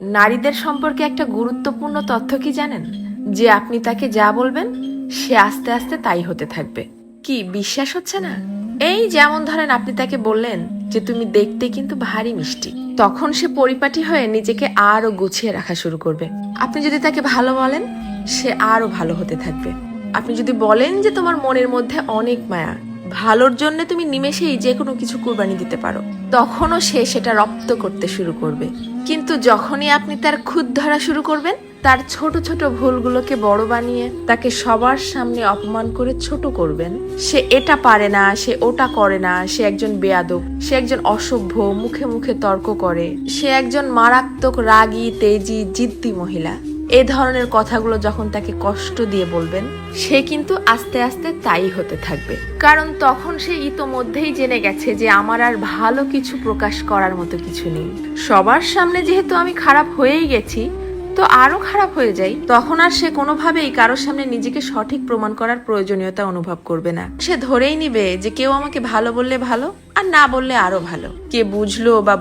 নারীদের সম্পর্কে একটা গুরুত্বপূর্ণ তথ্য কি জানেন? যে আপনি তাকে যা বলবেন সে আস্তে আস্তে তাই হতে থাকবে। কি বিশ্বাস হচ্ছে না? এই যেমন ধরেন আপনি তাকে বললেন যে তুমি দেখতে কিন্তু ভারী মিষ্টি, তখন সে পরিপাটি হয়ে নিজেকে আরো গুছিয়ে রাখা শুরু করবে। আপনি যদি তাকে ভালো বলেন সে আরো ভালো হতে থাকবে। আপনি যদি বলেন যে তোমার মনের মধ্যে অনেক মায়া, ভালোর জন্য তুমি নিমেষেই যে কোনো কিছু কুরবানি দিতে পারো, তখনও সে সেটা রপ্ত করতে শুরু করবে। কিন্তু যখনই আপনি তার খুঁত ধরা শুরু করবেন, তার ছোট ছোট ভুলগুলোকে বড় বানিয়ে তাকে সবার সামনে অপমান করে ছোট করবেন, সে এটা পারে না, সে ওটা করে না, সে একজন বেয়াদব, সে একজন অসভ্য, মুখে মুখে তর্ক করে, সে একজন মারাত্মক রাগী তেজি জিদ্দি মহিলা, এ ধরনের কথাগুলো যখন তাকে কষ্ট দিয়ে বলবেন, সে কিন্তু আস্তে আস্তে তাই হতে থাকবে। কারণ তখন সে ইতোমধ্যেই জেনে গেছে যে আমার আর ভালো কিছু প্রকাশ করার মতো কিছু নেই। সবার সামনে যেহেতু আমি খারাপ হয়েই গেছি, তো আরো খারাপ হয়ে যাই। তখন আর সে কোনোভাবেই কারোর সামনে নিজেকে সঠিক প্রমাণ করার প্রয়োজনীয়তা অনুভব করবে না। সে ধরেই নিবে যে কেউ আমাকে ভালো বললে ভালো, আর না বললে আরো ভালো। কে বুঝলো বা